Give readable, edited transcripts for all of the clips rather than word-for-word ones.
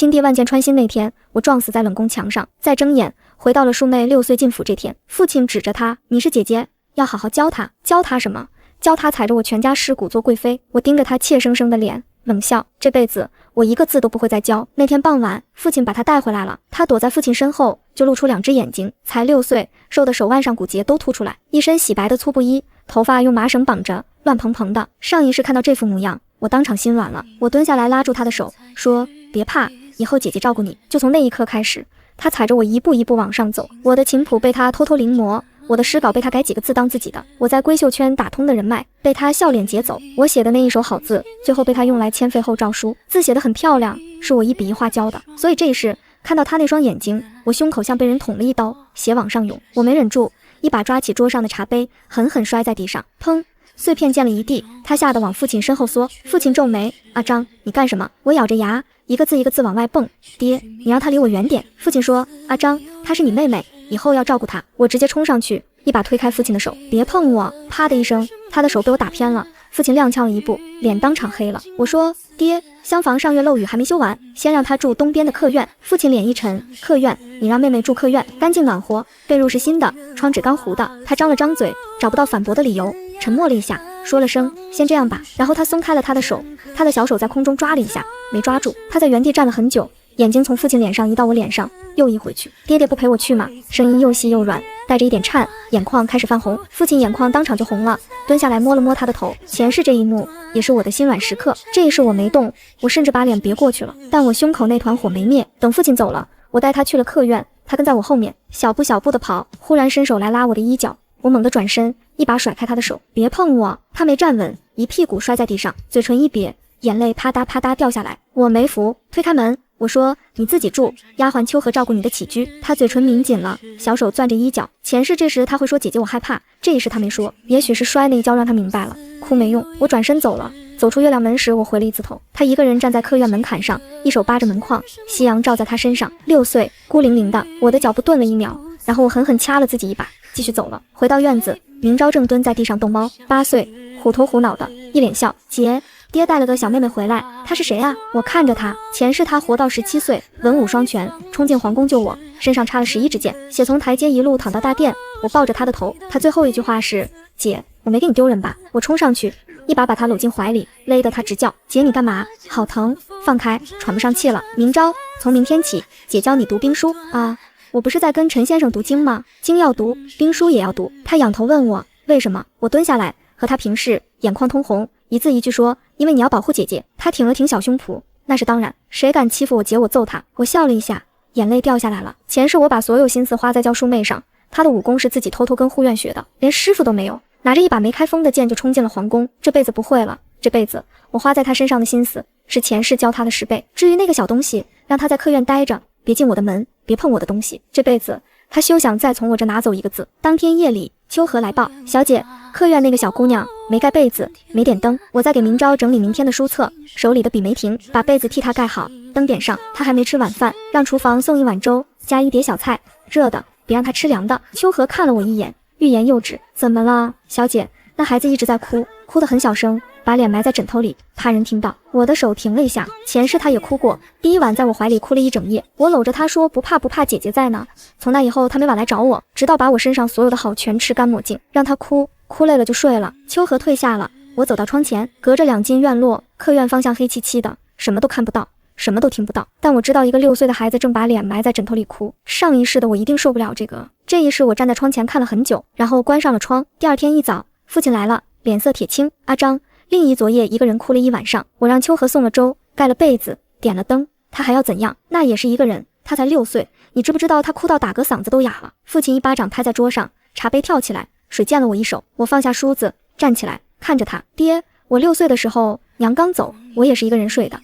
亲爹万箭穿心那天，我撞死在冷宫墙上。再睁眼，回到了淑妹6岁进府这天，父亲指着她：“你是姐姐，要好好教她。”教她什么？教她踩着我全家尸骨做贵妃。我盯着她怯生生的脸，冷笑：这辈子我一个字都不会再教。那天傍晚，父亲把她带回来了，她躲在父亲身后，就露出2只眼睛。才6岁，瘦的手腕上骨节都凸出来，一身洗白的粗布衣，头发用麻绳绑着，乱蓬蓬的。上一世看到这副模样，我当场心软了。我蹲下来拉住她的手，说：“别怕，以后姐姐照顾你。”就从那一刻开始，她踩着我一步一步往上走。我的琴谱被她偷偷临摹，我的诗稿被她改几个字当自己的。我在闺秀圈打通的人脉被她笑脸劫走。我写的那一手好字，最后被她用来签废后诏书，字写得很漂亮，是我一笔一画教的。所以这一世看到她那双眼睛，我胸口像被人捅了一刀，血往上涌。我没忍住，一把抓起桌上的茶杯，狠狠摔在地上，砰！碎片溅了一地。他吓得往父亲身后缩。父亲皱眉：“阿张，你干什么？”我咬着牙，一个字一个字往外蹦：“爹，你让她离我远点。”父亲说：“阿张，她是你妹妹，以后要照顾她。”我直接冲上去，一把推开父亲的手：“别碰我！”啪的一声，他的手被我打偏了。父亲踉跄了一步，脸当场黑了。我说：“爹，厢房上月漏雨还没修完，先让她住东边的客院。”父亲脸一沉：“客院？你让妹妹住客院？干净暖和，被褥是新的，窗纸刚糊的。”他张了张嘴，找不到反驳的理由，沉默了一下，说了声：“先这样吧。”然后他松开了他的手，他的小手在空中抓了一下，没抓住。他在原地站了很久，眼睛从父亲脸上移到我脸上，又移回去。“爹爹不陪我去吗？”声音又细又软，带着一点颤，眼眶开始泛红。父亲眼眶当场就红了，蹲下来摸了摸他的头。前世这一幕也是我的心软时刻，这一世我没动，我甚至把脸别过去了，但我胸口那团火没灭。等父亲走了，我带他去了客院，他跟在我后面，小步小步的跑，忽然伸手来拉我的衣角，我猛地转身，一把甩开他的手：“别碰我！”他没站稳，一屁股摔在地上，嘴唇一瘪，眼泪啪嗒啪嗒掉下来。我没服，推开门，我说：“你自己住，丫鬟秋荷照顾你的起居。”他嘴唇抿紧了，小手攥着衣角。前世这时他会说：“姐姐我害怕。”这一世他没说，也许是摔那一跤让他明白了。哭没用，我转身走了。走出月亮门时，我回了一字头。他一个人站在客院门槛上，一手扒着门框，夕阳照在他身上。6岁，孤零零的。我的脚步顿了1秒，然后我狠狠掐了自己一把，继续走了。回到院子，明昭正蹲在地上逗猫，8岁，虎头虎脑的，一脸笑：“姐，爹带了个小妹妹回来，她是谁啊？”我看着她，前世她活到17岁，文武双全，冲进皇宫救我，身上插了11支箭，血从台阶一路淌到大殿。我抱着她的头，她最后一句话是：“姐，我没给你丢人吧？”我冲上去，一把她搂进怀里，勒得她直叫：“姐，你干嘛？好疼！放开，喘不上气了。”明昭，从明天起，姐教你读兵书啊！我不是在跟陈先生读经吗？经要读，兵书也要读。他仰头问我为什么，我蹲下来和他平视，眼眶通红，一字一句说：“因为你要保护姐姐。”他挺了挺小胸脯：“那是当然，谁敢欺负我姐，我揍他。”我笑了一下，眼泪掉下来了。前世我把所有心思花在教淑妹上，她的武功是自己偷偷跟护院学的，连师傅都没有，拿着一把没开封的剑就冲进了皇宫。这辈子不会了，这辈子我花在她身上的心思是前世教她的10倍。至于那个小东西，让她在客院待着，别进我的门，别碰我的东西。这辈子她休想再从我这拿走一个字。当天夜里，秋荷来报：“小姐，客院那个小姑娘没盖被子，没点灯。”我在给明昭整理明天的书册，手里的笔没停，把被子替她盖好，灯点上。她还没吃晚饭，让厨房送一碗粥，加一碟小菜，热的，别让她吃凉的。秋荷看了我一眼，欲言又止：“怎么了，小姐？”那孩子一直在哭，哭得很小声，把脸埋在枕头里，怕人听到。我的手停了一下，前世他也哭过，第一晚在我怀里哭了一整夜。我搂着他说：“不怕不怕，姐姐在呢。”从那以后他每晚来找我，直到把我身上所有的好全吃干抹净，让他哭，哭累了就睡了。秋荷退下了，我走到窗前，隔着2进院落，客院方向黑漆漆的，什么都看不到，什么都听不到。但我知道一个6岁的孩子正把脸埋在枕头里哭，上一世的我一定受不了这个。这一世我站在窗前看了很久，然后关上了窗。第二天一早，父亲来了，脸色铁青：“阿张，令姨昨夜一个人哭了一晚上，我让秋荷送了粥，盖了被子，点了灯，她还要怎样？那也是一个人，她才6岁，你知不知道她哭到打嗝嗓子都哑了？”父亲一巴掌拍在桌上，茶杯跳起来，水溅了我一手。我放下梳子，站起来看着他：“爹，我6岁的时候娘刚走，我也是一个人睡的。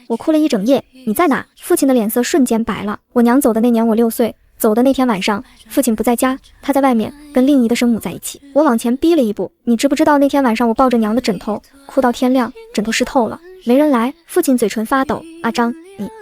我哭了一整夜，你在哪？”父亲的脸色瞬间白了。我娘走的那年我6岁，走的那天晚上，父亲不在家，他在外面跟令姨的生母在一起。我往前逼了一步，你知不知道那天晚上我抱着娘的枕头，哭到天亮，枕头湿透了，没人来。父亲嘴唇发抖：“阿张，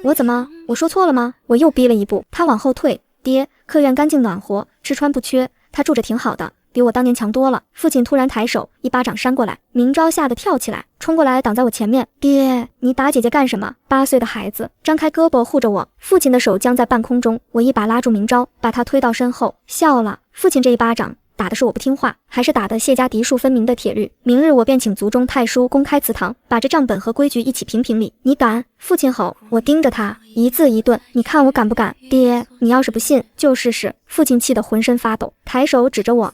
我怎么？我说错了吗？”我又逼了一步，他往后退：“爹，客院干净暖和，吃穿不缺，他住着挺好的，比我当年强多了。父亲突然抬手，一巴掌扇过来，明昭吓得跳起来，冲过来挡在我前面。爹，你打姐姐干什么？8岁的孩子张开胳膊护着我，父亲的手僵在半空中，我一把拉住明昭，把他推到身后，笑了。父亲这一巴掌打的是我不听话，还是打的谢家嫡庶分明的铁律？明日我便请族中太叔公开祠堂，把这账本和规矩一起评评理。你敢？父亲吼。我盯着他，一字一顿，你看我敢不敢？爹，你要是不信，就试试。父亲气得浑身发抖，抬手指着我，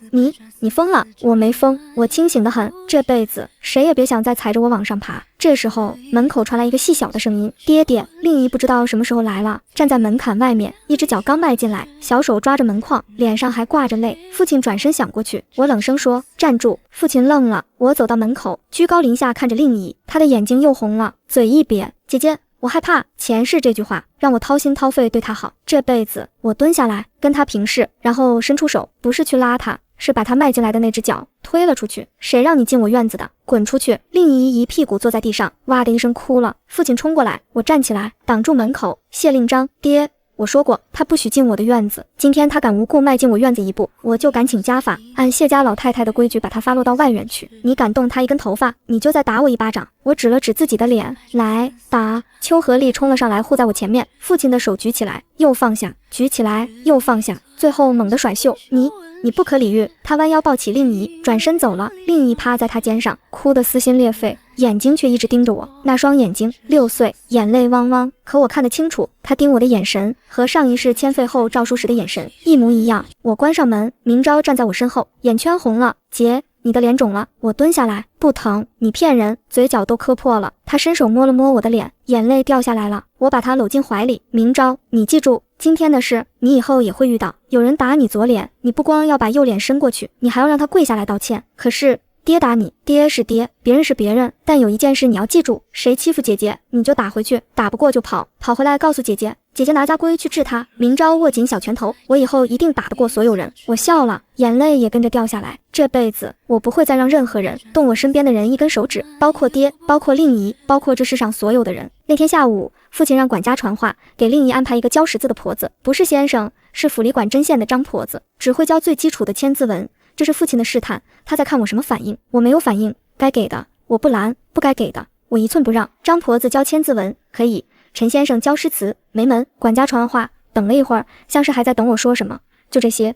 你疯了？我没疯，我清醒得很，这辈子谁也别想再踩着我往上爬。这时候门口传来一个细小的声音，爹爹。令仪不知道什么时候来了，站在门槛外面，一只脚刚迈进来，小手抓着门框，脸上还挂着泪。父亲转身想过去，我冷声说，站住。父亲愣了，我走到门口，居高临下看着令仪，他的眼睛又红了，嘴一瘪，姐姐，我害怕。前世这句话让我掏心掏肺对他好，这辈子我蹲下来跟他平视，然后伸出手，不是去拉他，是把他迈进来的那只脚推了出去。谁让你进我院子的？滚出去！令仪一屁股坐在地上，哇的一声哭了。父亲冲过来，我站起来挡住门口。谢令章，爹，我说过他不许进我的院子，今天他敢无故迈进我院子一步，我就敢请家法，按谢家老太太的规矩把他发落到外院去。你敢动他一根头发，你就再打我一巴掌。我指了指自己的脸，来打。邱和力冲了上来，护在我前面。父亲的手举起来又放下，举起来又放下，最后猛地甩袖。你不可理喻。他弯腰抱起令仪，转身走了。令仪趴在他肩上，哭得撕心裂肺，眼睛却一直盯着我。那双眼睛，6岁，眼泪汪汪，可我看得清楚，他盯我的眼神和上一世迁废后诏书时的眼神一模一样。我关上门，明昭站在我身后，眼圈红了。姐，你的脸肿了。我蹲下来，不疼，你骗人，嘴角都磕破了。他伸手摸了摸我的脸，眼泪掉下来了。我把他搂进怀里，明昭，你记住今天的事，你以后也会遇到。有人打你左脸，你不光要把右脸伸过去，你还要让他跪下来道歉。可是爹打你，爹是爹，别人是别人，但有一件事你要记住，谁欺负姐姐你就打回去，打不过就跑，跑回来告诉姐姐，姐姐拿家规去治他。明昭握紧小拳头，我以后一定打得过所有人。我笑了，眼泪也跟着掉下来。这辈子我不会再让任何人动我身边的人一根手指，包括爹，包括令仪，包括这世上所有的人。那天下午，父亲让管家传话，给令仪安排一个教识字的婆子，不是先生，是府里管针线的张婆子，只会教最基础的签字文。这是父亲的试探，他在看我什么反应。我没有反应，该给的我不拦，不该给的我一寸不让。张婆子教签字文可以，陈先生教诗词没门。管家传完话，等了一会儿，像是还在等我说什么。就这些，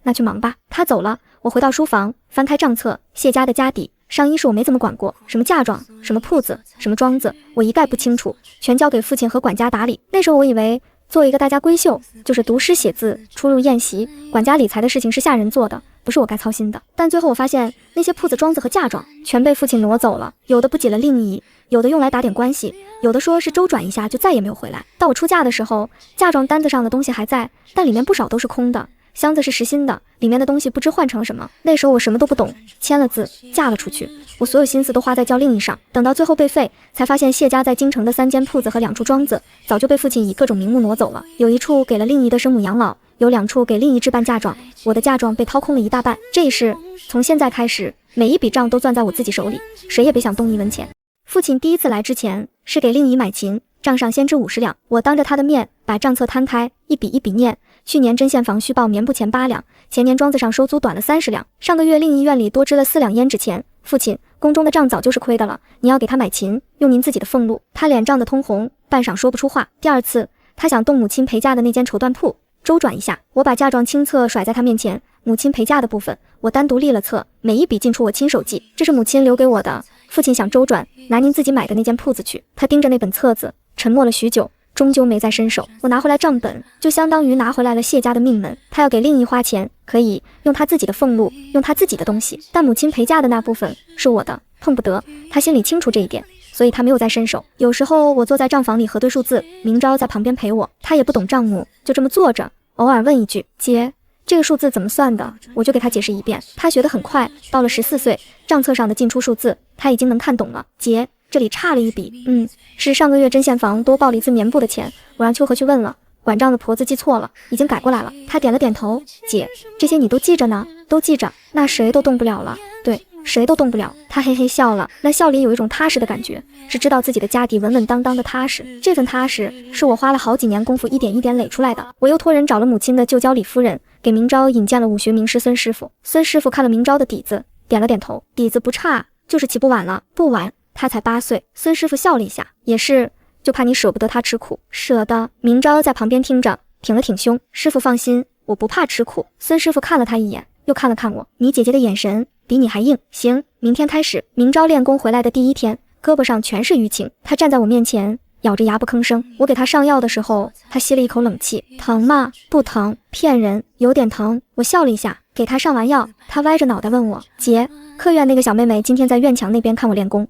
那去忙吧。他走了，我回到书房，翻开账册，谢家的家底。上一世我没怎么管过，什么嫁妆，什么铺子，什么庄子，我一概不清楚，全交给父亲和管家打理。那时候我以为做一个大家闺秀，就是读诗写字，出入宴席，管家理财的事情是下人做的，不是我该操心的。但最后我发现，那些铺子庄子和嫁妆全被父亲挪走了，有的不给了令仪，有的用来打点关系，有的说是周转一下就再也没有回来。到我出嫁的时候，嫁妆单子上的东西还在，但里面不少都是空的，箱子是实心的，里面的东西不知换成了什么。那时候我什么都不懂，签了字，嫁了出去，我所有心思都花在教令仪上。等到最后被废，才发现谢家在京城的3间铺子和2处庄子，早就被父亲以各种名目挪走了。有一处给了令仪的生母养老，有2处给令仪置办嫁妆，我的嫁妆被掏空了一大半。这一世，从现在开始，每一笔账都攥在我自己手里，谁也别想动1文钱。父亲第一次来之前，是给令仪买琴，账上先支50两。我当着他的面把账册摊开，一笔一笔念。去年针线房虚报棉布钱8两，前年庄子上收租短了30两，上个月令仪院里多支了4两胭脂钱。父亲，宫中的账早就是亏的了，你要给他买琴，用您自己的俸禄。他脸涨得通红，半晌说不出话。第2次，他想动母亲陪嫁的那间绸缎铺，周转一下。我把嫁妆清册甩在他面前，母亲陪嫁的部分，我单独立了册，每一笔进出我亲手记，这是母亲留给我的。父亲想周转，拿您自己买的那间铺子去。他盯着那本册子，沉默了许久，终究没再伸手。我拿回来账本，就相当于拿回来了谢家的命门。他要给令仪花钱，可以用他自己的俸禄，用他自己的东西，但母亲陪嫁的那部分是我的，碰不得。他心里清楚这一点，所以他没有再伸手。有时候我坐在账房里核对数字，明昭在旁边陪我，他也不懂账目，就这么坐着，偶尔问一句，姐，这个数字怎么算的？我就给他解释一遍。他学得很快，到了14岁，账册上的进出数字他已经能看懂了。姐，这里差了一笔，是上个月针线房多报了1次棉布的钱，我让秋和去问了，管账的婆子记错了，已经改过来了。他点了点头，姐，这些你都记着呢？都记着，那谁都动不了了。对，谁都动不了。他嘿嘿笑了，那笑里有一种踏实的感觉，是知道自己的家底稳稳当当的踏实。这份踏实是我花了好几年功夫一点一点垒出来的。我又托人找了母亲的旧交李夫人，给明昭引荐了武学名师孙师傅。孙师傅看了明昭的底子，点了点头，底子不差，就是起不晚了。不晚，他才8岁。孙师傅笑了一下，也是，就怕你舍不得他吃苦。舍得。明昭在旁边听着，挺了挺胸，师傅放心，我不怕吃苦。孙师傅看了他一眼，又看了看我，你姐姐的眼神比你还硬。行，明天开始。明昭练功回来的第一天，胳膊上全是淤青，他站在我面前，咬着牙不吭声。我给他上药的时候，他吸了一口冷气。疼吗？不疼，骗人，有点疼。我笑了一下，给他上完药，他歪着脑袋问我，姐，客院那个小妹妹今天在院墙那边看我练功。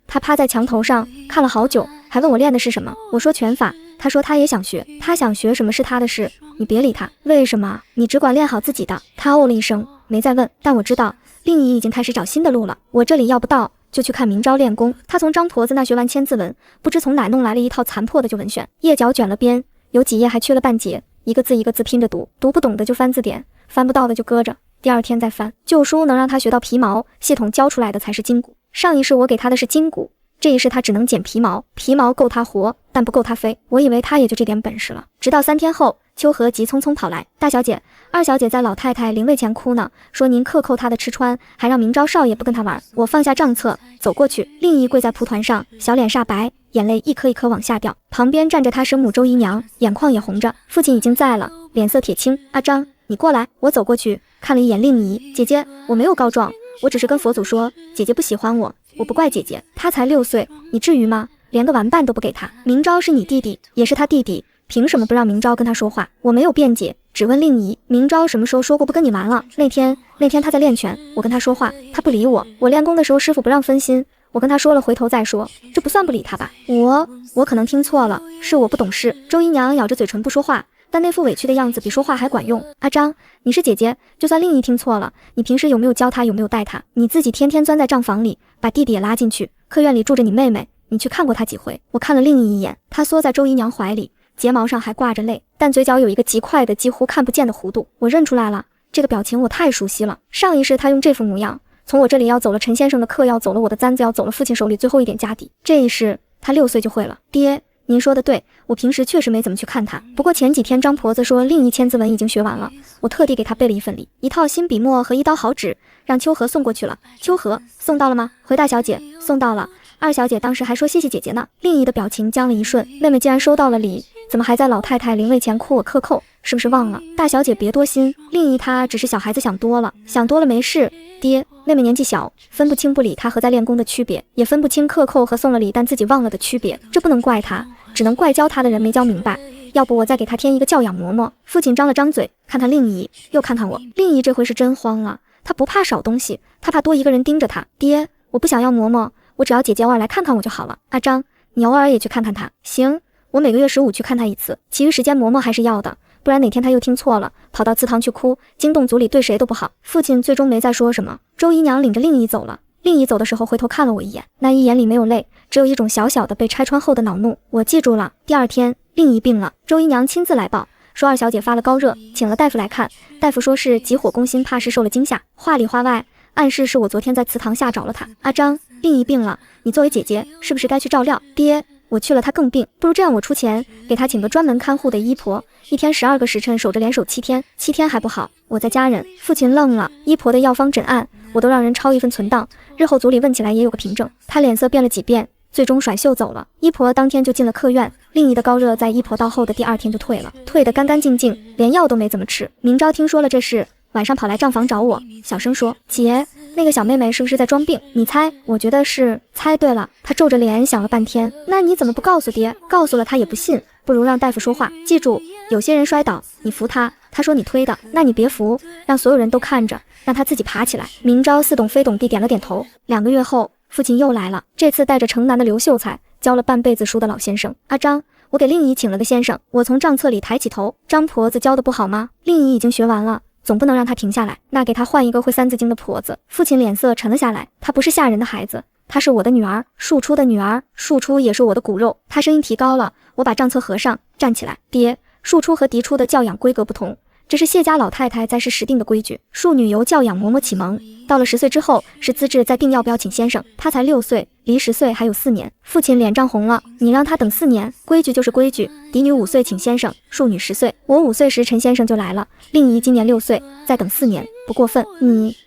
她趴在墙头上看了好久，还问我练的是什么。我说拳法，她说她也想学，她想学什么是她的事，你别理她。为什么？你只管练好自己的。她哦了一声，没再问。但我知道令仪已经开始找新的路了，我这里要不到就去看明昭练功。他从张婆子那学完千字文，不知从哪弄来了一套残破的旧文选，页角卷了边，有几页还缺了半截，一个字一个字拼着读，读不懂的就翻字典，翻不到的就搁着，第二天再翻。旧书能让他学到皮毛，系统教出来的才是筋骨。上一世我给他的是筋骨，这一世他只能捡皮毛，皮毛够他活，但不够他飞。我以为他也就这点本事了。直到3天后，秋荷急匆匆跑来，大小姐，二小姐在老太太灵位前哭呢，说您克扣她的吃穿，还让明昭少爷不跟她玩。我放下账册走过去，令仪跪在蒲团上，小脸煞白，眼泪一颗一颗往下掉。旁边站着她生母周姨娘，眼眶也红着。父亲已经在了，脸色铁青。阿张，你过来。我走过去看了一眼令仪，姐姐，我没有告状，我只是跟佛祖说姐姐不喜欢我，我不怪姐姐，她才6岁，你至于吗？连个玩伴都不给她。明昭是你弟弟，也是他弟弟，凭什么不让明昭跟他说话？我没有辩解，只问令仪，明昭什么时候说过不跟你玩了？那天他在练拳，我跟他说话，他不理我。我练功的时候师傅不让分心，我跟他说了回头再说，这不算不理他吧？我可能听错了，是我不懂事。周姨娘咬着嘴唇不说话，但那副委屈的样子比说话还管用。阿张，你是姐姐，就算令仪听错了，你平时有没有教他，有没有带他？你自己天天钻在账房里，把弟弟也拉进去，客院里住着你妹妹，你去看过他几回？我看了令仪一眼，他缩在周姨娘怀里，睫毛上还挂着泪，但嘴角有一个极快的几乎看不见的弧度。我认出来了，这个表情我太熟悉了。上一世他用这副模样，从我这里要走了陈先生的课，要走了我的簪子，要走了父亲手里最后一点家底。这一世他6岁就会了。爹，您说的对，我平时确实没怎么去看他。不过前几天张婆子说令仪千字文已经学完了，我特地给他备了一份礼，一套新笔墨和1刀好纸，让秋荷送过去了。秋荷，送到了吗？回大小姐，送到了。二小姐当时还说谢谢姐姐呢。令仪的表情僵了一瞬，妹妹既然收到了礼，怎么还在老太太灵位前哭我克扣？是不是忘了？大小姐别多心，令仪她只是小孩子想多了，想多了没事。爹，妹妹年纪小，分不清不理她和在练功的区别，也分不清克扣和送了礼但自己忘了的区别，这不能怪她，只能怪教她的人没教明白。要不我再给她添一个教养嬷嬷。父亲张了张嘴，看看令仪，又看看我。令仪这回是真慌了，她不怕少东西，她怕多一个人盯着她。爹，我不想要嬷嬷，我只要姐姐偶尔来看看我就好了。阿张，你偶尔也去看看她。行，我每个月15去看她一次，其余时间嬷嬷还是要的，不然哪天她又听错了，跑到祠堂去哭，惊动族里对谁都不好。父亲最终没再说什么。周姨娘领着令仪走了，令仪走的时候回头看了我一眼，那一眼里没有泪，只有一种小小的被拆穿后的恼怒。我记住了。第二天令仪病了，周姨娘亲自来报，说二小姐发了高热，请了大夫来看，大夫说是急火攻心，怕是受了惊吓，话里话外暗示是我昨天在祠堂下找了她。阿张，令仪病了，你作为姐姐是不是该去照料？爹，我去了她更病，不如这样，我出钱给她请个专门看护的医婆，一天12个时辰守着连守7天，7天还不好，我再加人。父亲愣了，医婆的药方诊案我都让人抄一份存档，日后组里问起来也有个凭证。他脸色变了几变，最终甩袖走了。医婆当天就进了客院，令仪的高热在医婆到后的第2天就退了，退得干干净净，连药都没怎么吃。明昭听说了这事，晚上跑来账房找我，小声说，姐，那个小妹妹是不是在装病？你猜？我觉得是。猜对了。她皱着脸想了半天，那你怎么不告诉爹？告诉了她也不信，不如让大夫说话。记住，有些人摔倒你扶他，他说你推的，那你别扶，让所有人都看着，让他自己爬起来。明昭似懂非懂地点了点头。2个月后，父亲又来了，这次带着城南的刘秀才，教了半辈子书的老先生。阿张，我给令仪请了个先生。我从账册里抬起头，张婆子教的不好吗？令仪已经学完了，总不能让他停下来，那给他换一个会3字经的婆子。父亲脸色沉了下来，她不是下人的孩子，她是我的女儿，庶出的女儿，庶出也是我的骨肉。他声音提高了，我把账册合上，站起来。爹，庶出和嫡出的教养规格不同，这是谢家老太太在世时定的规矩，庶女由教养嬷嬷启蒙，到了10岁之后，是资质再定要不要请先生。她才6岁，离10岁还有4年。父亲脸涨红了，你让她等4年？规矩就是规矩，嫡女5岁请先生，庶女10岁。我5岁时陈先生就来了，令姨今年6岁，再等4年，不过分。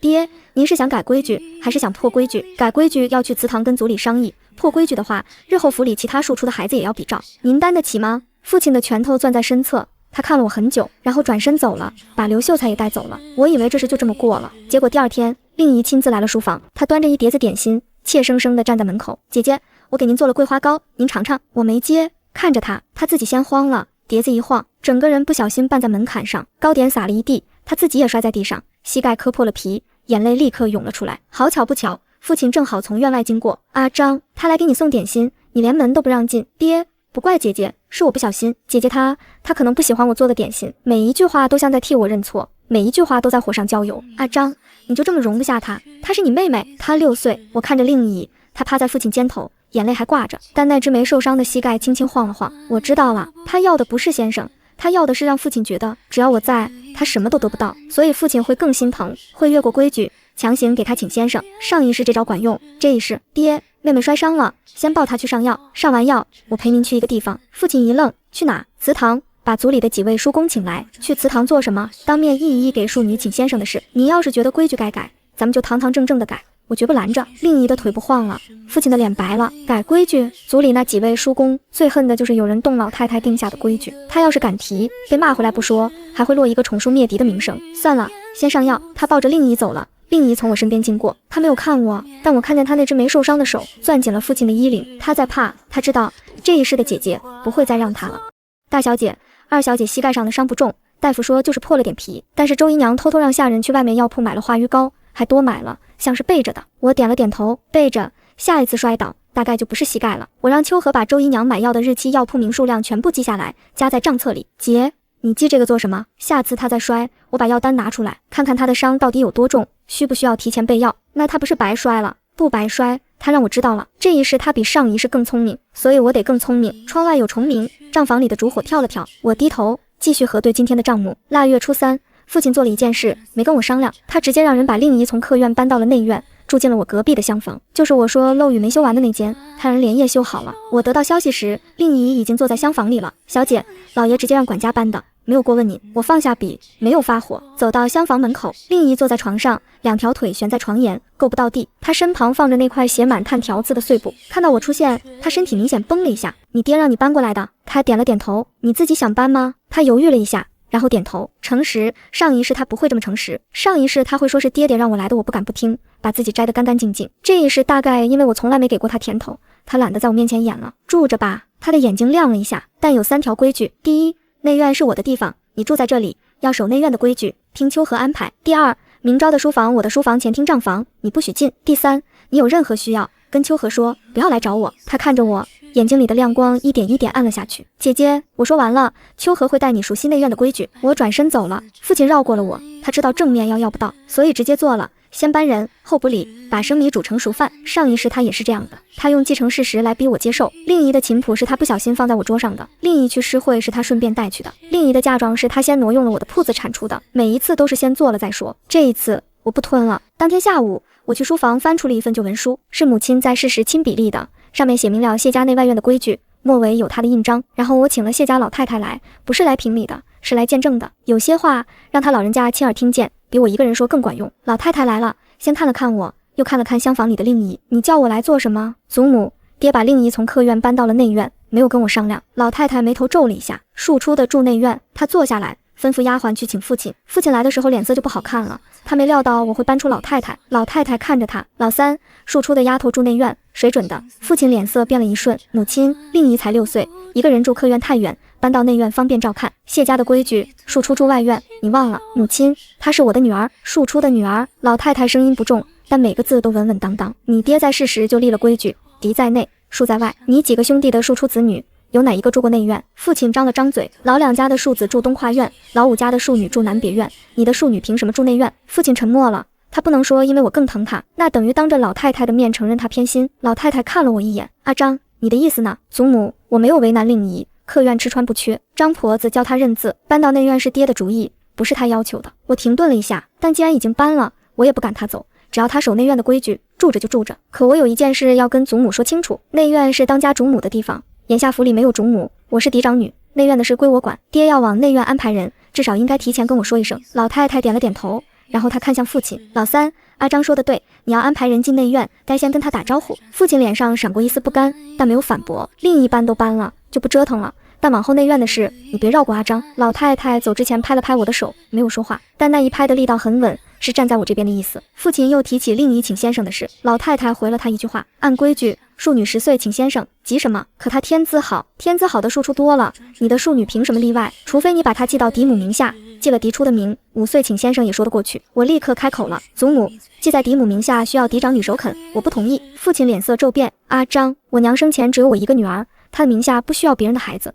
爹，您是想改规矩，还是想破规矩？改规矩要去祠堂跟族里商议，破规矩的话，日后府里其他庶出的孩子也要比照，您担得起吗？父亲的拳头攥在身侧。他看了我很久，然后转身走了，把刘秀才也带走了。我以为这事就这么过了，结果第2天，令姨亲自来了书房，她端着一碟子点心，怯生生地站在门口。姐姐，我给您做了桂花糕，您尝尝。我没接，看着她自己先慌了，碟子一晃，整个人不小心绊在门槛上，糕点洒了一地，她自己也摔在地上，膝盖磕破了皮，眼泪立刻涌了出来。好巧不巧，父亲正好从院外经过。阿张，他来给你送点心，你连门都不让进。爹，不怪姐姐，是我不小心。姐姐她可能不喜欢我做的点心，每一句话都像在替我认错，每一句话都在火上浇油。阿张，你就这么容不下她？她是你妹妹，她6岁。我看着令姨，她趴在父亲肩头，眼泪还挂着，但那只没受伤的膝盖轻轻晃了晃。我知道了，她要的不是先生，她要的是让父亲觉得只要我在，她什么都得不到，所以父亲会更心疼，会越过规矩，强行给她请先生。上一世这招管用，这一世，爹，妹妹摔伤了，先抱她去上药，上完药，我陪您去一个地方。父亲一愣，去哪？祠堂，把族里的几位叔公请来。去祠堂做什么？当面一一给庶女请先生的事。你要是觉得规矩该改，咱们就堂堂正正的改，我绝不拦着。令姨的腿不晃了，父亲的脸白了。改规矩？族里那几位叔公最恨的就是有人动老太太定下的规矩，他要是敢提，被骂回来不说，还会落一个宠叔灭嫡的名声。算了，先上药。他抱着令姨走了。令姨从我身边经过，她没有看我，但我看见她那只没受伤的手攥紧了父亲的衣领。她在怕，她知道这一世的姐姐不会再让她了。大小姐、2小姐膝盖上的伤不重，大夫说就是破了点皮，但是周姨娘偷偷让下人去外面药铺买了化瘀膏，还多买了，像是背着的。我点了点头，背着，下一次摔倒大概就不是膝盖了。我让秋荷把周姨娘买药的日期、药铺名数量全部记下来，加在账册里。姐，你记这个做什么？下次她再摔，我把药单拿出来，看看她的伤到底有多重，需不需要提前备药。那她不是白摔了？不白摔，她让我知道了，这一世她比上一世更聪明，所以我得更聪明。窗外有虫鸣，账房里的烛火跳了跳，我低头继续核对今天的账目。腊月初3，父亲做了一件事，没跟我商量，他直接让人把令姨从客院搬到了内院，住进了我隔壁的厢房，就是我说漏雨没修完的那间，他人连夜修好了。我得到消息时，令姨已经坐在厢房里了。小姐，老爷直接让管家搬的，没有过问你。我放下笔，没有发火，走到厢房门口，令姨坐在床上，2条腿悬在床沿，够不到地。她身旁放着那块写满炭条子的碎布。看到我出现，她身体明显绷了一下。你爹让你搬过来的？她点了点头。你自己想搬吗？她犹豫了一下，然后点头。诚实，上一世他不会这么诚实，上一世他会说是爹爹让我来的，我不敢不听，把自己摘得干干净净。这一世大概因为我从来没给过他甜头，他懒得在我面前演了。住着吧。他的眼睛亮了一下，但有3条规矩。第一，内院是我的地方，你住在这里，要守内院的规矩，听秋荷安排。第二，明朝的书房，我的书房前厅账房，你不许进。第三，你有任何需要跟秋荷说，不要来找我。他看着我，眼睛里的亮光一点一点暗了下去。姐姐，我说完了，秋荷会带你熟悉内院的规矩。我转身走了，父亲绕过了我，他知道正面要不到，所以直接做了。先搬人，后补礼，把生米煮成熟饭。上一世他也是这样的，他用既成事实来逼我接受。令姨的琴谱是他不小心放在我桌上的，令姨去诗会是他顺便带去的，令姨的嫁妆是他先挪用了我的铺子产出的。每一次都是先做了再说，这一次我不吞了。当天下午，我去书房翻出了一份旧文书，是母亲在世时亲笔立的，上面写明了谢家内外院的规矩，末尾有他的印章。然后我请了谢家老太太来，不是来评理的，是来见证的。有些话让他老人家亲耳听见，比我一个人说更管用。老太太来了，先看了看我，又看了看厢房里的令姨。你叫我来做什么？祖母，爹把令姨从客院搬到了内院，没有跟我商量。老太太眉头皱了一下，庶出的住内院。她坐下来，吩咐丫鬟去请父亲。父亲来的时候脸色就不好看了，他没料到我会搬出老太太。老太太看着他，老三，庶出的丫头住内院，水准的。父亲脸色变了一瞬。母亲，令姨才6岁，一个人住客院太远，搬到内院方便照看。谢家的规矩，庶出住外院，你忘了？母亲，她是我的女儿，庶出的女儿。老太太声音不重，但每个字都稳稳当当。你爹在世时就立了规矩，嫡在内，庶在外。你几个兄弟的庶出子女，有哪一个住过内院？父亲张了张嘴。老2家的庶子住东跨院，老5家的庶女住南别院，你的庶女凭什么住内院？父亲沉默了，他不能说因为我更疼他，那等于当着老太太的面承认他偏心。老太太看了我一眼，阿张，你的意思呢？祖母，我没有为难令姨，客院吃穿不缺，张婆子教她认字，搬到内院是爹的主意，不是他要求的。我停顿了一下，但既然已经搬了，我也不赶他走，只要他守内院的规矩，住着就住着。可我有一件事要跟祖母说清楚，内院是当家主母的地方，眼下府里没有主母，我是嫡长女，内院的事归我管，爹要往内院安排人，至少应该提前跟我说一声。老太太点了点头，然后她看向父亲，老三，阿张说的对，你要安排人进内院，该先跟他打招呼。父亲脸上闪过一丝不甘，但没有反驳。另一班都搬了，就不折腾了，但往后内院的事，你别绕过阿张。老太太走之前拍了拍我的手，没有说话，但那一拍的力道很稳，是站在我这边的意思。父亲又提起令仪请先生的事，老太太回了他一句话，按规矩，庶女10岁请先生，急什么？可他天资好，天资好的庶出多了，你的庶女凭什么例外？除非你把她记到嫡母名下，记了嫡出的名，5岁请先生也说得过去。我立刻开口了，祖母，记在嫡母名下需要嫡长女首肯，我不同意。父亲脸色骤变，阿张，我娘生前只有我一个女儿，她的名下不需要别人的孩子。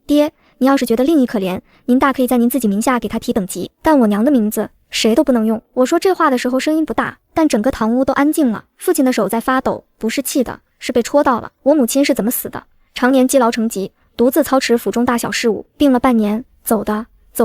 爹，你要是觉得令仪可怜，您大可以在您自己名下给她提等级，但我娘的名字谁都不能用。我说这话的时候声音不大，但整个堂屋都安静了。父亲的手在发抖，不是气的，是被戳到了。我母亲是怎么死的？常年积劳成疾，独自操持府中大小事务，病了半年，走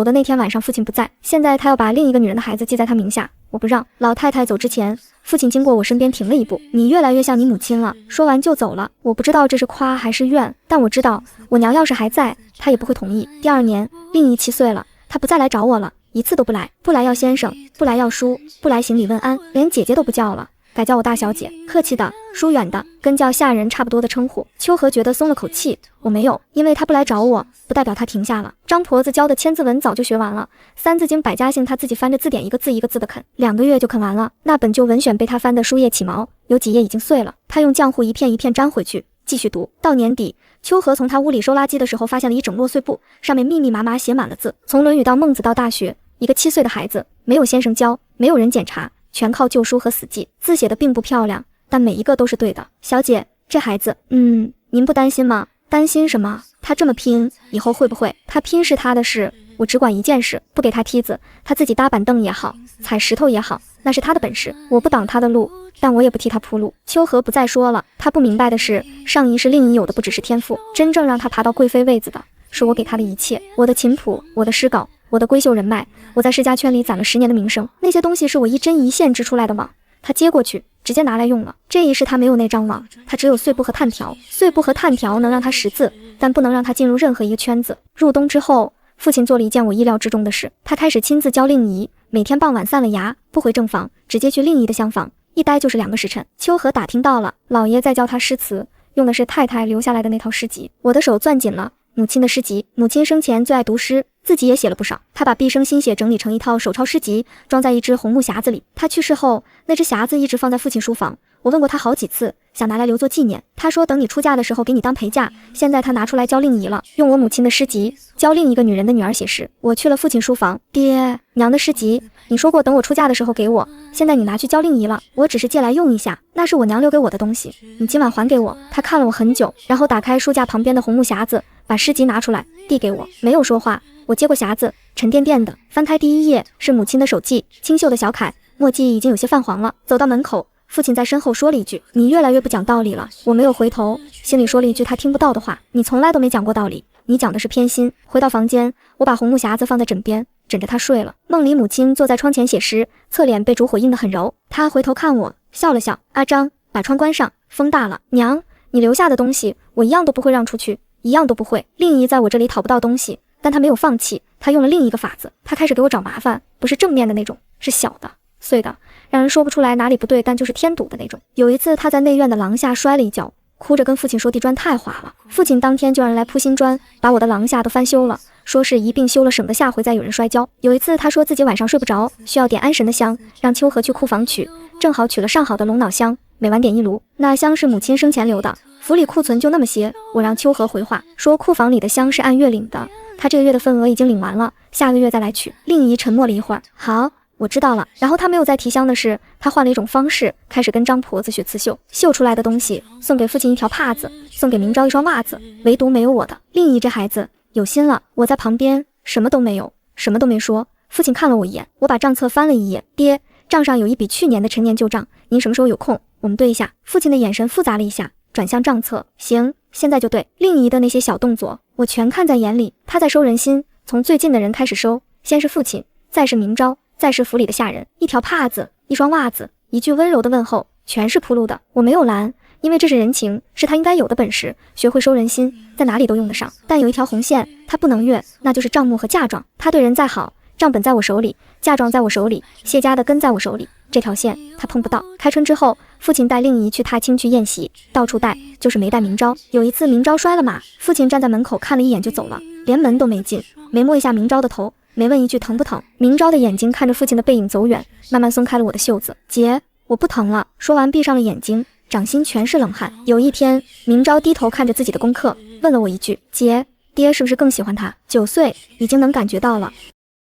的那天晚上父亲不在，现在他要把另一个女人的孩子记在他名下，我不让。老太太走之前，父亲经过我身边停了一步，你越来越像你母亲了，说完就走了。我不知道这是夸还是怨，但我知道我娘要是还在，她也不会同意。第2年，令仪7岁了，她不再来找我了，一次都不来，不来要先生，不来要叔，不来行礼问安，连姐姐都不叫了，改叫我大小姐，客气的，疏远的，跟叫下人差不多的称呼。秋荷觉得松了口气，我没有，因为她不来找我，不代表她停下了。张婆子教的千字文早就学完了，三字经百家姓她自己翻着字典一个字一个字的啃，2个月就啃完了。那本就文选被她翻的书页起毛，有几页已经碎了，她用浆糊一片一片粘回去，继续读。到年底，秋荷从她屋里收垃圾的时候，发现了一整摞碎布，上面密密麻麻写满了字，从《论语》到《孟子》到大学，一个7岁的孩子，没有先生教，没有人检查，全靠旧书和死记，字写的并不漂亮，但每一个都是对的。小姐，这孩子，您不担心吗？担心什么？他这么拼，以后会不会？他拼是他的事，我只管一件事，不给他梯子，他自己搭板凳也好，踩石头也好，那是他的本事，我不挡他的路，但我也不替他铺路。秋荷不再说了，他不明白的是，上一世令仪有的不只是天赋，真正让他爬到贵妃位子的，是我给他的一切，我的琴谱，我的诗稿，我的闺秀人脉，我在世家圈里攒了10年的名声，那些东西是我一针一线织出来的网，他接过去，直接拿来用了。这一世他没有那张网，他只有碎布和炭条，碎布和炭条能让他识字，但不能让他进入任何一个圈子。入冬之后，父亲做了一件我意料之中的事，他开始亲自教令仪，每天傍晚散了衙，不回正房，直接去令仪的厢房，一待就是2个时辰。秋荷打听到了，老爷在教他诗词，用的是太太留下来的那套诗集，我的手攥紧了。母亲的诗集，母亲生前最爱读诗，自己也写了不少。她把毕生心血整理成一套手抄诗集，装在一只红木匣子里。她去世后，那只匣子一直放在父亲书房。我问过她好几次，想拿来留作纪念。她说等你出嫁的时候给你当陪嫁。现在她拿出来教令仪了，用我母亲的诗集教另一个女人的女儿写诗。我去了父亲书房，爹娘的诗集，你说过等我出嫁的时候给我，现在你拿去教令仪了，我只是借来用一下，那是我娘留给我的东西，你今晚还给我。她看了我很久，然后打开书架旁边的红木匣子，把诗集拿出来递给我，没有说话。我接过匣子，沉甸甸的，翻开第1页是母亲的手记，清秀的小楷，墨迹已经有些泛黄了。走到门口，父亲在身后说了一句，你越来越不讲道理了。我没有回头，心里说了一句他听不到的话，你从来都没讲过道理，你讲的是偏心。回到房间，我把红木匣子放在枕边，枕着他睡了。梦里母亲坐在窗前写诗，侧脸被烛火映得很柔，她回头看我，笑了笑，阿张，把窗关上，风大了。娘，你留下的东西我一样都不会让出去，一样都不会。令仪在我这里讨不到东西，但他没有放弃，他用了另一个法子，他开始给我找麻烦，不是正面的那种，是小的碎的，让人说不出来哪里不对，但就是添堵的那种。有一次他在内院的廊下摔了一跤，哭着跟父亲说地砖太滑了，父亲当天就让人来铺新砖，把我的廊下都翻修了，说是一并修了，省得下回再有人摔跤。有一次他说自己晚上睡不着，需要点安神的香，让秋荷去库房取，正好取了上好的龙脑香，每晚点1炉，那香是母亲生前留的，府里库存就那么些。我让秋荷回话说库房里的香是按月领的，他这个月的份额已经领完了，下个月再来取。令仪沉默了一会儿，好，我知道了。然后他没有再提香的事，他换了一种方式，开始跟张婆子学刺绣，绣出来的东西送给父亲一条帕子，送给明昭一双袜子，唯独没有我的。令仪这孩子有心了，我在旁边什么都没有，什么都没说。父亲看了我一眼，我把账册翻了一页，爹，账上有一笔去年的陈年旧账，您什么时候有空我们对一下。父亲的眼神复杂了一下，转向账册，行，现在就对。令仪的那些小动作我全看在眼里，他在收人心，从最近的人开始收，先是父亲，再是明昭，再是府里的下人，一条帕子，一双袜子，一句温柔的问候，全是铺路的。我没有拦，因为这是人情，是他应该有的本事，学会收人心，在哪里都用得上。但有一条红线，他不能越，那就是账目和嫁妆。他对人再好，账本在我手里，嫁妆在我手里，谢家的根在我手里，这条线他碰不到。开春之后，父亲带令仪去踏青去宴席，到处带，就是没带明昭。有一次明昭摔了马，父亲站在门口看了一眼就走了，连门都没进，没摸一下明昭的头，没问一句疼不疼。明昭的眼睛看着父亲的背影走远，慢慢松开了我的袖子。姐，我不疼了。说完闭上了眼睛，掌心全是冷汗。有一天，明昭低头看着自己的功课，问了我一句：姐，爹是不是更喜欢他？9岁已经能感觉到了。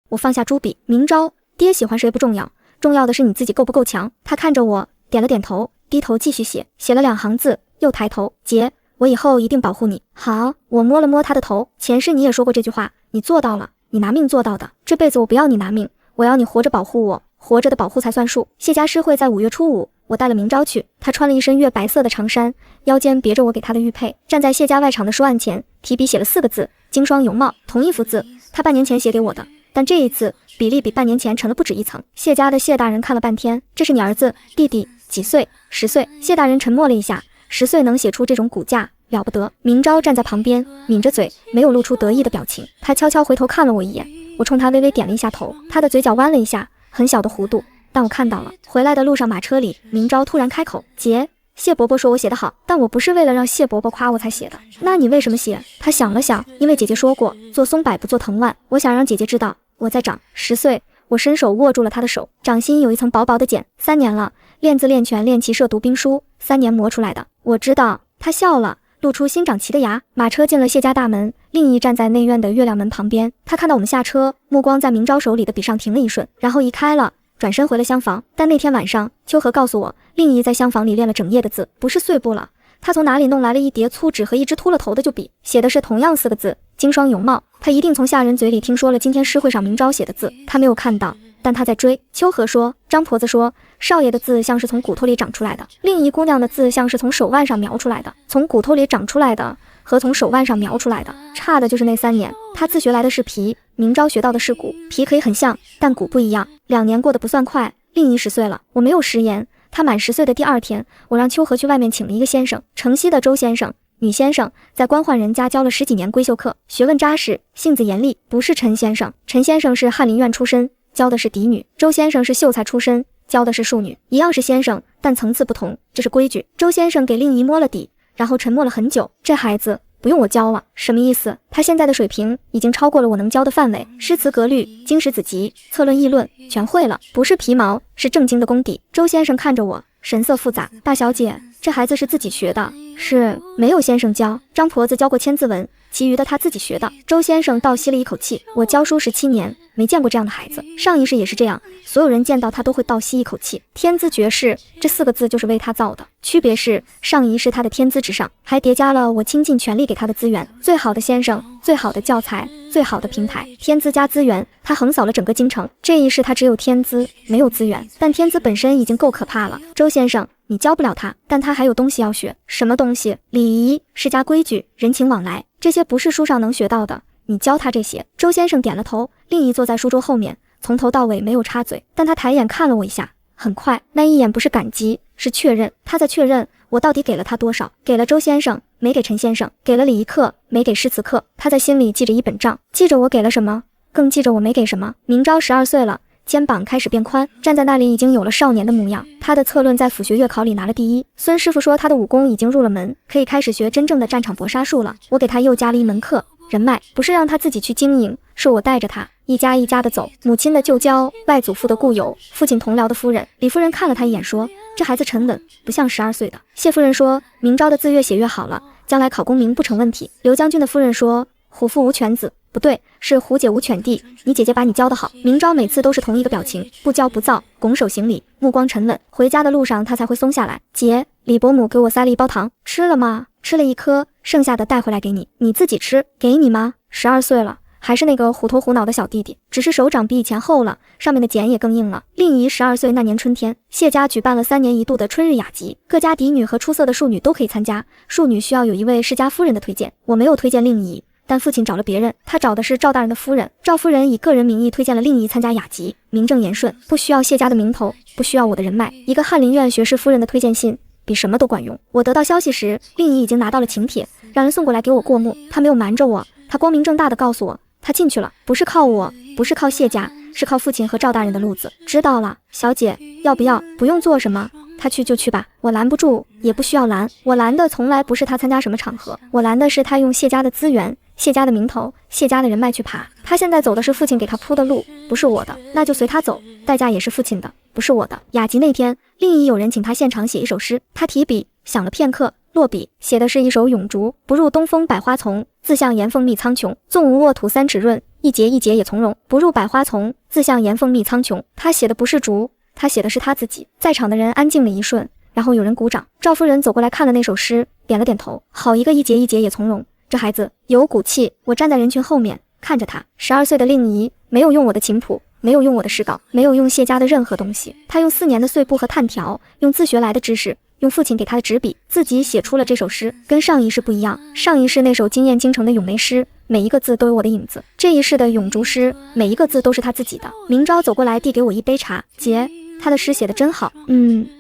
我放下朱笔，明昭，爹喜欢谁不重要，重要的是你自己够不够强。他看着我，点了点头，低头继续写，写了2行字，又抬头：姐，我以后一定保护你。好，我摸了摸他的头，前世你也说过这句话，你做到了，你拿命做到的。这辈子我不要你拿命，我要你活着保护我，活着的保护才算数。谢家诗会在5月初5，我带了明昭去，他穿了一身月白色的长衫，腰间别着我给他的玉佩，站在谢家外场的书案前，提笔写了4个字：经霜永茂。同一幅字，他半年前写给我的，但这一次比例比半年前沉了不止1层。谢家的谢大人看了半天，这是你儿子弟弟几岁？10岁。谢大人沉默了一下，10岁能写出这种骨架，了不得。明昭站在旁边，抿着嘴，没有露出得意的表情。他悄悄回头看了我一眼，我冲他微微点了一下头，他的嘴角弯了一下，很小的弧度，但我看到了。回来的路上马车里，明昭突然开口：姐，谢伯伯说我写得好，但我不是为了让谢伯伯夸我才写的。那你为什么写？他想了想，因为姐姐说过，做松柏不做藤蔓，我想让姐姐知道我在长。10岁，我伸手握住了他的手，掌心有一层薄薄的茧，3年了，练字练拳练骑射读兵书，3年磨出来的。我知道。他笑了，露出新长齐的牙。马车进了谢家大门，令仪站在内院的月亮门旁边，他看到我们下车，目光在明昭手里的笔上停了一瞬，然后移开了，转身回了厢房。但那天晚上，秋荷告诉我，令仪在厢房里练了整夜的字，不是碎布了，他从哪里弄来了一叠粗纸和一支秃了头的旧笔，写的是同样4个字：经霜永茂。他一定从下人嘴里听说了今天诗会上明昭写的字，他没有看到，但他在追。秋荷说，张婆子说，少爷的字像是从骨头里长出来的，另一姑娘的字像是从手腕上描出来的。从骨头里长出来的和从手腕上描出来的，差的就是那3年。他自学来的是皮，明昭学到的是骨。皮可以很像，但骨不一样。2年过得不算快，令仪10岁了，我没有食言。他满10岁的第2天，我让秋荷去外面请了一个先生，城西的周先生，女先生，在官宦人家教了10几年闺秀课，学问扎实，性子严厉，不是陈先生。陈先生是翰林院出身，教的是嫡女；周先生是秀才出身，教的是庶女。一样是先生，但层次不同，这是规矩。周先生给令仪摸了底，然后沉默了很久。这孩子不用我教了，什么意思？他现在的水平已经超过了我能教的范围，诗词格律、经史子集、策论议论全会了，不是皮毛，是正经的功底。周先生看着我，神色复杂。大小姐，这孩子是自己学的？是，没有先生教，张婆子教过千字文，其余的他自己学的。周先生倒吸了一口气，我教书17年，没见过这样的孩子，上一世也是这样，所有人见到他都会倒吸一口气。天资绝世，这4个字就是为他造的，区别是上一世他的天资之上，还叠加了我倾尽全力给他的资源，最好的先生，最好的教材，最好的平台。天资加资源，他横扫了整个京城。这一世他只有天资，没有资源，但天资本身已经够可怕了。周先生，你教不了他，但他还有东西要学。什么东西？礼仪、世家规矩、人情往来，这些不是书上能学到的，你教他这些。周先生点了头，另一坐在书桌后面，从头到尾没有插嘴，但他抬眼看了我一下，很快，那一眼不是感激，是确认。他在确认我到底给了他多少，给了周先生，没给陈先生，给了礼仪课，没给诗词课。他在心里记着一本账，记着我给了什么，更记着我没给什么。明昭12岁了，肩膀开始变宽，站在那里已经有了少年的模样。他的策论在府学月考里拿了第1。孙师傅说他的武功已经入了门，可以开始学真正的战场搏杀术了。我给他又加了一门课，人脉，不是让他自己去经营，是我带着他一家一家的走。母亲的旧交，外祖父的故友，父亲同僚的夫人。李夫人看了他一眼说，这孩子沉稳，不像12岁的。谢夫人说，明昭的字越写越好了，将来考功名不成问题。刘将军的夫人说，虎父无犬子，不对，是虎姐无犬弟，你姐姐把你教得好。明昭每次都是同一个表情，不骄不躁，拱手行礼，目光沉稳。回家的路上他才会松下来。姐，李伯母给我塞了一包糖，吃了吗？吃了1颗，剩下的带回来给你，你自己吃。给你吗？12岁了，还是那个虎头虎脑的小弟弟，只是手掌比以前厚了，上面的茧也更硬了。令仪12岁那年春天，谢家举办了3年1度的春日雅集，各家嫡女和出色的庶女都可以参加，庶女需要有一位世家夫人的推荐。我没有推荐令仪，但父亲找了别人，他找的是赵大人的夫人。赵夫人以个人名义推荐了令仪参加雅集，名正言顺，不需要谢家的名头，不需要我的人脉，一个翰林院学士夫人的推荐信比什么都管用。我得到消息时，令仪已经拿到了请帖，让人送过来给我过目。他没有瞒着我，他光明正大的告诉我，他进去了，不是靠我，不是靠谢家，是靠父亲和赵大人的路子。知道了，小姐，要不要？不用做什么，他去就去吧，我拦不住，也不需要拦。我拦的从来不是他参加什么场合，我拦的是他用谢家的资源、谢家的名头、谢家的人脉去爬。他现在走的是父亲给他铺的路，不是我的，那就随他走，代价也是父亲的，不是我的。雅集那天，另一有人请他现场写一首诗，他提笔想了片刻，落笔写的是一首咏竹：不入东风百花丛，自向岩缝觅苍穹。纵无沃土三尺润，一节一节也从容。不入百花丛，自向岩缝觅苍穹。他写的不是竹，他写的是他自己。在场的人安静了一瞬，然后有人鼓掌。赵夫人走过来看了那首诗，点了点头。好一个一节一节也从容，这孩子有骨气。我站在人群后面看着他。12岁的令仪没有用我的琴谱，没有用我的诗稿，没有用谢家的任何东西，他用4年的碎布和炭条，用自学来的知识，用父亲给他的纸笔，自己写出了这首诗。跟上一世不一样，上一世那首惊艳京城的咏梅诗，每一个字都有我的影子。这一世的咏竹诗，每一个字都是他自己的。明朝走过来递给我一杯茶，姐，他的诗写得真好，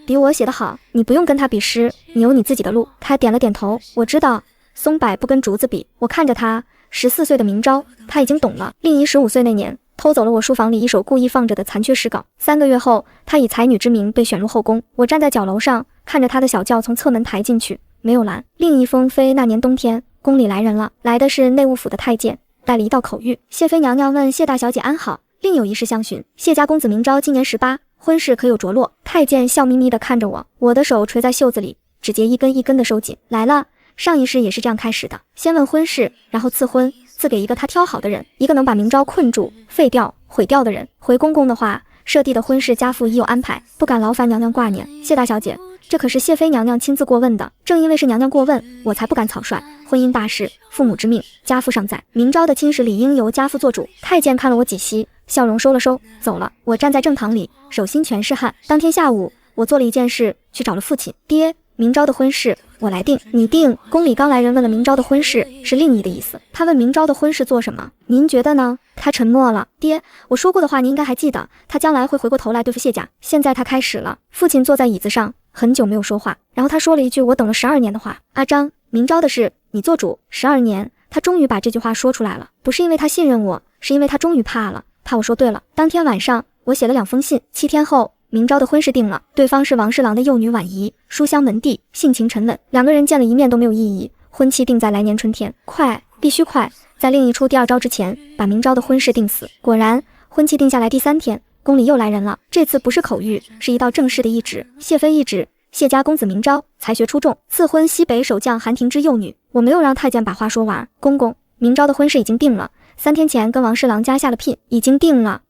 比我写得好。你不用跟他比诗，你有你自己的路。他点了点头，我知道，松柏不跟竹子比。我看着他，14岁的明朝，他已经懂了。令仪15岁那年，偷走了我书房里一首故意放着的残缺诗稿。3个月后，他以才女之名被选入后宫。我站在角楼上，看着他的小轿从侧门抬进去，没有拦。另一封妃那年冬天，宫里来人了，来的是内务府的太监，带了一道口谕。谢妃娘娘问谢大小姐安好，另有一事相询。谢家公子明朝今年18，婚事可有着落？太监笑眯眯地看着我，我的手垂在袖子里，指节一根一根的收紧。来了，上一世也是这样开始的，先问婚事，然后赐婚，赐给一个他挑好的人，一个能把明朝困住、废掉、毁掉的人。回公公的话，舍弟的婚事家父已有安排，不敢劳烦娘娘挂念。谢大小姐，这可是谢妃娘娘亲自过问的，正因为是娘娘过问，我才不敢草率。婚姻大事，父母之命，家父尚在，明朝的亲事理应由家父做主。太监看了我几息，笑容收了收，走了。我站在正堂里，手心全是汗。当天下午，我做了一件事，去找了父亲。爹，明朝的婚事我来定。你定？宫里刚来人问了明朝的婚事，是另一的意思。他问明朝的婚事做什么？您觉得呢？他沉默了。爹，我说过的话你应该还记得，他将来会回过头来对付谢家，现在他开始了。父亲坐在椅子上，很久没有说话，然后他说了一句我等了12年的话：阿张，明朝的事你做主。12年，他终于把这句话说出来了，不是因为他信任我，是因为他终于怕了，怕我说对了。当天晚上，我写了2封信，7天后明朝的婚事定了，对方是王侍郎的幼女婉仪，书香门第，性情沉稳，2个人见了一面都没有异议，婚期定在来年春天。快，必须快，在另一出第2招之前把明朝的婚事定死。果然，婚期定下来第3天，宫里又来人了，这次不是口谕，是一道正式的懿旨。谢妃懿旨，谢家公子明朝才学出众，赐婚西北守将韩廷之幼女。我没有让太监把话说完，公公，明朝的婚事已经定了，3天前跟王侍郎家下了聘，已经定了。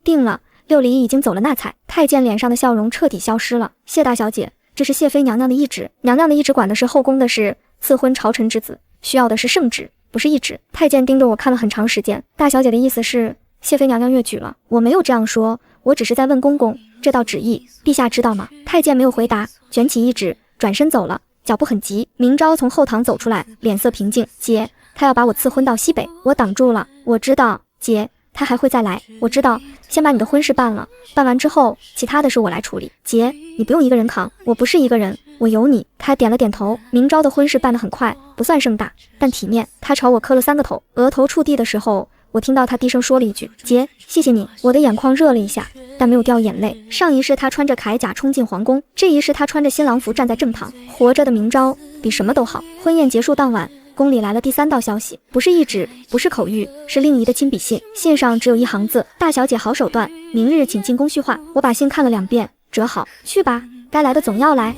六里已经走了那彩。太监脸上的笑容彻底消失了。谢大小姐，这是谢妃娘娘的懿旨，娘娘的懿旨管的是后宫的事，赐婚朝臣之子需要的是圣旨，不是懿旨。太监盯着我看了很长时间。大小姐的意思是谢妃娘娘越矩了？我没有这样说，我只是在问公公，这道旨意陛下知道吗？太监没有回答，卷起懿旨转身走了，脚步很急。明朝从后堂走出来，脸色平静。姐，他要把我赐婚到西北。我挡住了。我知道，姐，他还会再来。我知道，先把你的婚事办了，办完之后其他的事我来处理。姐，你不用一个人扛，我不是一个人，我有你。他点了点头。明朝的婚事办得很快，不算盛大，但体面。他朝我磕了3个头，额头触地的时候，我听到他低声说了一句：姐，谢谢你。我的眼眶热了一下，但没有掉眼泪。上一世他穿着铠甲冲进皇宫，这一世他穿着新郎服站在正堂。活着的明朝比什么都好。婚宴结束当晚，宫里来了第3道消息，不是懿旨，不是口谕，是令仪的亲笔信。信上只有1行字：大小姐好手段，明日请进宫叙话。我把信看了2遍，折好，去吧，该来的总要来。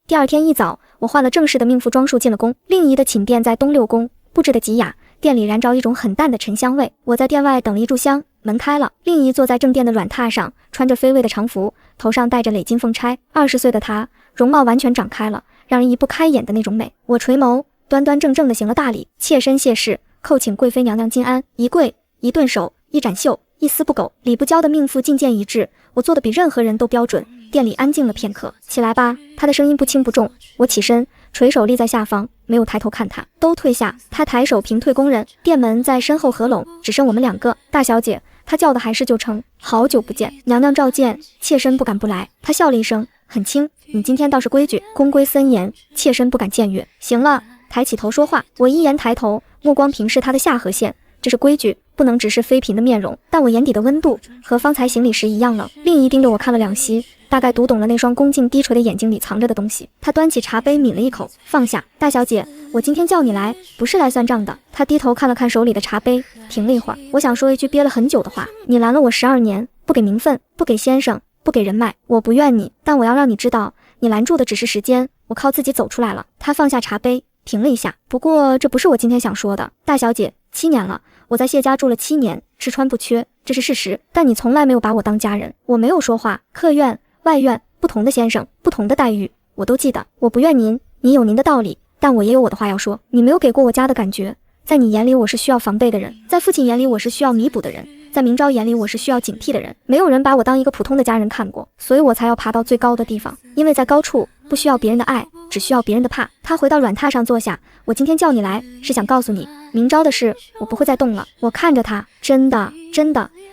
第2天一早，我换了正式的命服装束进了宫。令仪的寝殿在东六宫，布置的极雅，店里燃着一种很淡的沉香味。我在店外等了一炷香，门开了，令仪坐在正殿的软榻上，穿着飞蔚的长服，头上戴着累金凤钗。20岁的她，容貌完全长开了，让人移不开眼的那种美。我垂眸，端端正正地行了大礼，妾身谢氏叩请贵妃娘娘金安。一跪，一顿首，一展袖，一丝不苟。礼不交的命妇进谏一致，我做的比任何人都标准。店里安静了片刻。起来吧。他的声音不轻不重。我起身，垂手立在下方，没有抬头看他。都退下。他抬手平退工人，店门在身后合拢，只剩我们2个。大小姐，他叫的还是旧称。好久不见，娘娘召见，妾身不敢不来。他笑了一声，很轻，你今天倒是规矩，宫规森严，妾身不敢僭越。行了，抬起头说话。我依言抬头，目光平视他的下颌线。这是规矩，不能直视妃嫔的面容，但我眼底的温度和方才行礼时一样冷。令仪盯着我看了2息，大概读懂了那双恭敬低垂的眼睛里藏着的东西。他端起茶杯抿了一口，放下。大小姐，我今天叫你来，不是来算账的。他低头看了看手里的茶杯，停了一会儿。我想说一句憋了很久的话，你拦了我12年，不给名分，不给先生，不给人脉，我不怨你，但我要让你知道，你拦住的只是时间，我靠自己走出来了。他放下茶杯，停了一下。不过这不是我今天想说的。大小姐，7年了，我在谢家住了7年，吃穿不缺，这是事实，但你从来没有把我当家人。我没有说话，客院外院不同的先生，不同的待遇，我都记得。我不怨您，您有您的道理，但我也有我的话要说。你没有给过我家的感觉，在你眼里我是需要防备的人，在父亲眼里我是需要弥补的人，在明昭眼里我是需要警惕的人。没有人把我当一个普通的家人看过，所以我才要爬到最高的地方，因为在高处不需要别人的爱，只需要别人的怕。他回到软榻上坐下，我今天叫你来是想告诉你，明昭的事我不会再动了。我看着他，真的。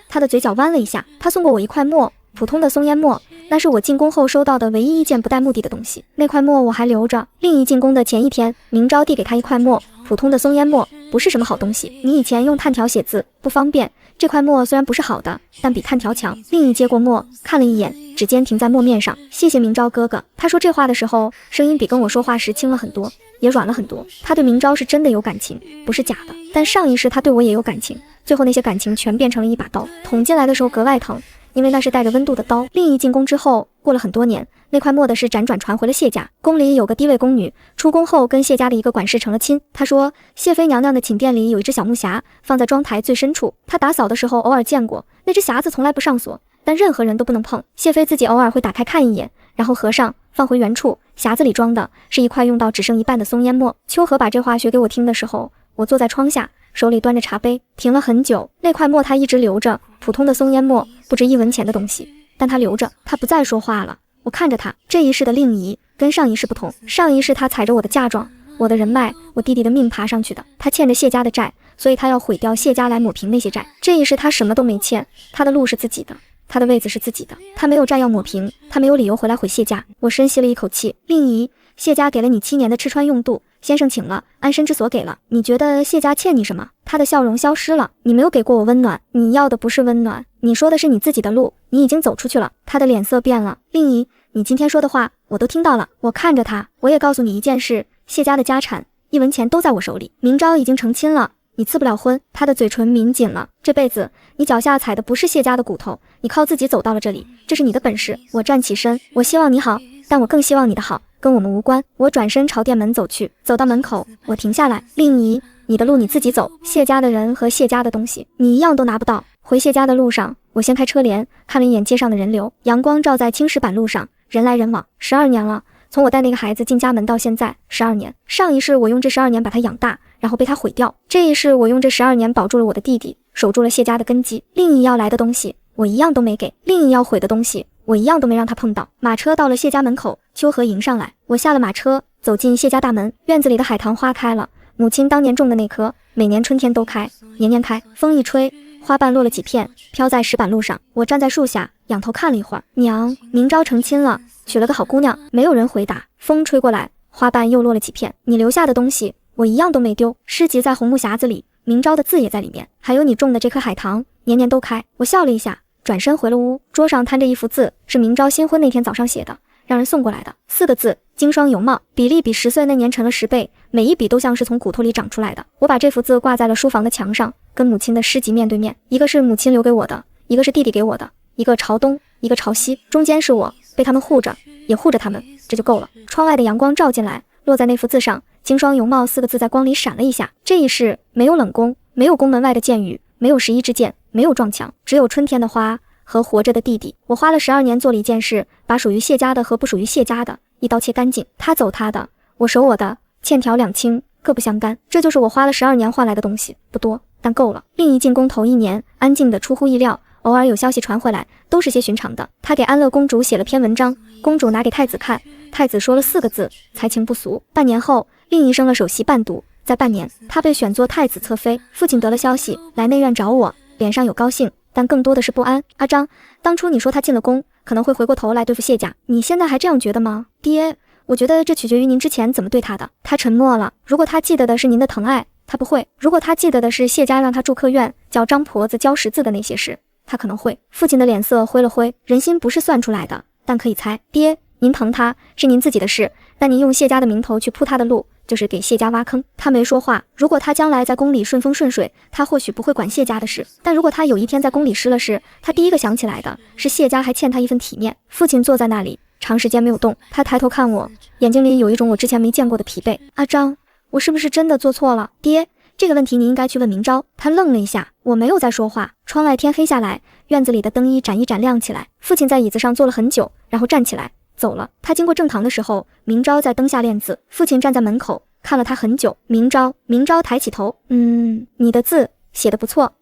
他的嘴角弯了一下。他送过我一块墨，普通的松烟墨，那是我进宫后收到的唯一一件不带目的的东西。那块墨我还留着。另一进宫的前一天，明昭递给他一块墨，普通的松烟墨，不是什么好东西。你以前用炭条写字不方便，这块墨虽然不是好的，但比炭条强。另一接过墨，看了一眼，指尖停在墨面上。谢谢明昭哥哥。他说这话的时候，声音比跟我说话时轻了很多，也软了很多。他对明昭是真的有感情，不是假的。但上一世他对我也有感情，最后那些感情全变成了一把刀，捅进来的时候格外疼，因为那是带着温度的刀。另一进宫之后，过了很多年，那块墨的事辗转传回了谢家。宫里有个低位宫女，出宫后跟谢家的一个管事成了亲。她说谢妃娘娘的寝殿里有一只小木匣，放在妆台最深处，她打扫的时候偶尔见过。那只匣子从来不上锁，但任何人都不能碰。谢妃自己偶尔会打开看一眼，然后合上，放回原处。匣子里装的是一块用到只剩一半的松烟墨。秋荷把这话学给我听的时候，我坐在窗下，手里端着茶杯，停了很久。那块墨他一直留着，普通的松烟墨，不值1文钱的东西，但他留着。他不再说话了，我看着他。这一世的令仪跟上一世不同，上一世他踩着我的嫁妆，我的人脉，我弟弟的命爬上去的。他欠着谢家的债，所以他要毁掉谢家来抹平那些债。这一世他什么都没欠，他的路是自己的，他的位子是自己的，他没有债要抹平，他没有理由回来毁谢家。我深吸了一口气。令仪，谢家给了你7年的吃穿用度，先生请了，安身之所给了，你觉得谢家欠你什么？他的笑容消失了。你没有给过我温暖，你要的不是温暖，你说的是你自己的路，你已经走出去了。他的脸色变了。令仪，你今天说的话我都听到了。我看着他，我也告诉你一件事，谢家的家产1文钱都在我手里。明昭已经成亲了，你赐不了婚。他的嘴唇抿紧了。这辈子你脚下踩的不是谢家的骨头，你靠自己走到了这里，这是你的本事。我站起身，我希望你好，但我更希望你的好跟我们无关。我转身朝店门走去，走到门口，我停下来。令仪，你的路你自己走，谢家的人和谢家的东西，你一样都拿不到。回谢家的路上，我掀开车帘，看了一眼街上的人流，阳光照在青石板路上，人来人往。12年了，从我带那个孩子进家门到现在，12年。上一世我用这12年把他养大，然后被他毁掉。这一世我用这12年保住了我的弟弟，守住了谢家的根基。令仪要来的东西，我一样都没给；令仪要毁的东西，我一样都没让他碰到。马车到了谢家门口，秋荷迎上来，我下了马车，走进谢家大门。院子里的海棠花开了，母亲当年种的那棵，每年春天都开，年年开。风一吹，花瓣落了几片，飘在石板路上。我站在树下，仰头看了一会儿。娘，明昭成亲了，娶了个好姑娘。没有人回答。风吹过来，花瓣又落了几片。你留下的东西，我一样都没丢。诗集在红木匣子里，明昭的字也在里面，还有你种的这棵海棠，年年都开。我笑了一下，转身回了屋。桌上摊着一幅字，是明昭新婚那天早上写的，让人送过来的，4个字，经霜犹茂，比例比10岁那年沉了10倍，每一笔都像是从骨头里长出来的。我把这幅字挂在了书房的墙上，跟母亲的诗集面对面，一个是母亲留给我的，一个是弟弟给我的，一个朝东，一个朝西，中间是我，被他们护着，也护着他们，这就够了。窗外的阳光照进来，落在那幅字上，经霜犹茂4个字在光里闪了一下。这一世没有冷宫，没有宫门外的箭雨，没有11支箭，没有撞墙，只有春天的花和活着的弟弟。我花了12年做了一件事，把属于谢家的和不属于谢家的一刀切干净。他走他的，我守我的，欠条两清，各不相干。这就是我花了12年换来的东西，不多，但够了。另一进宫头1年，安静的出乎意料，偶尔有消息传回来，都是些寻常的。他给安乐公主写了篇文章，公主拿给太子看，太子说了4个字，才情不俗。半年后，令仪升了首席伴读，在半年，他被选做太子侧妃。父亲得了消息，来内院找我，脸上有高兴，但更多的是不安。阿张，当初你说他进了宫，可能会回过头来对付谢家，你现在还这样觉得吗？爹，我觉得这取决于您之前怎么对他的。他沉默了。如果他记得的是您的疼爱，他不会；如果他记得的是谢家让他住客院，叫张婆子教识字的那些事，他可能会。父亲的脸色灰了灰，人心不是算出来的，但可以猜。爹，您疼他是您自己的事，但您用谢家的名头去铺他的路，就是给谢家挖坑。他没说话。如果他将来在宫里顺风顺水，他或许不会管谢家的事，但如果他有一天在宫里失了势，他第一个想起来的是谢家还欠他一份体面。父亲坐在那里长时间没有动，他抬头看我，眼睛里有一种我之前没见过的疲惫。阿张，我是不是真的做错了？爹，这个问题你应该去问明昭。他愣了一下，我没有再说话。窗外天黑下来，院子里的灯一盏一盏亮起来。父亲在椅子上坐了很久，然后站起来走了。他经过正堂的时候，明昭在灯下练字，父亲站在门口看了他很久。明昭抬起头，你的字写得不错，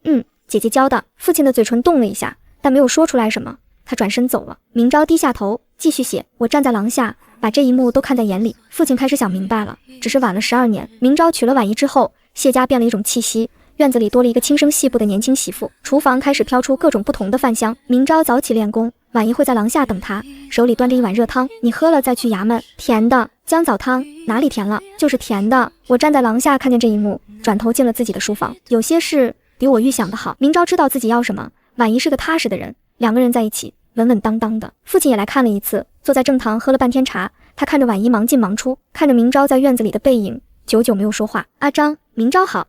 姐姐教的。父亲的嘴唇动了一下，但没有说出来什么。他转身走了。明昭低下头继续写。我站在廊下，把这一幕都看在眼里。父亲开始想明白了，只是晚了12年。明昭娶了婉仪之后，谢家变了一种气息，院子里多了一个轻声细步的年轻媳妇，厨房开始飘出各种不同的饭香。明昭早起练功，婉仪会在廊下等他，手里端着一碗热汤，你喝了再去衙门。甜的姜枣汤，哪里甜了，就是甜的。我站在廊下看见这一幕，转头进了自己的书房。有些事比我预想的好。明昭知道自己要什么，婉仪是个踏实的人，两个人在一起稳稳当当的。父亲也来看了一次，坐在正堂喝了半天茶，他看着婉仪忙进忙出，看着明昭在院子里的背影，久久没有说话。阿张，明昭好。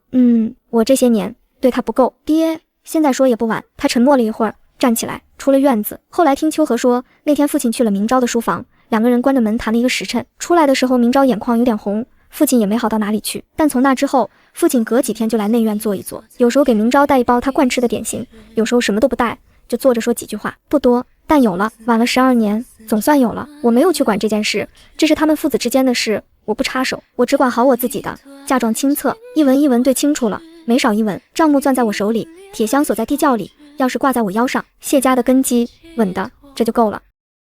我这些年对他不够。爹，现在说也不晚。他沉默了一会儿，站起来出了院子。后来听秋荷说，那天父亲去了明昭的书房，两个人关着门谈了一个时辰。出来的时候，明昭眼眶有点红，父亲也没好到哪里去。但从那之后，父亲隔几天就来内院坐一坐，有时候给明昭带一包他惯吃的点心，有时候什么都不带，就坐着说几句话，不多，但有了。晚了12年，总算有了。我没有去管这件事，这是他们父子之间的事，我不插手，我只管好我自己的。嫁妆清册，一文一文对清楚了，没少一文。账目攥在我手里，铁箱锁在地窖里，钥匙挂在我腰上。谢家的根基稳的，这就够了。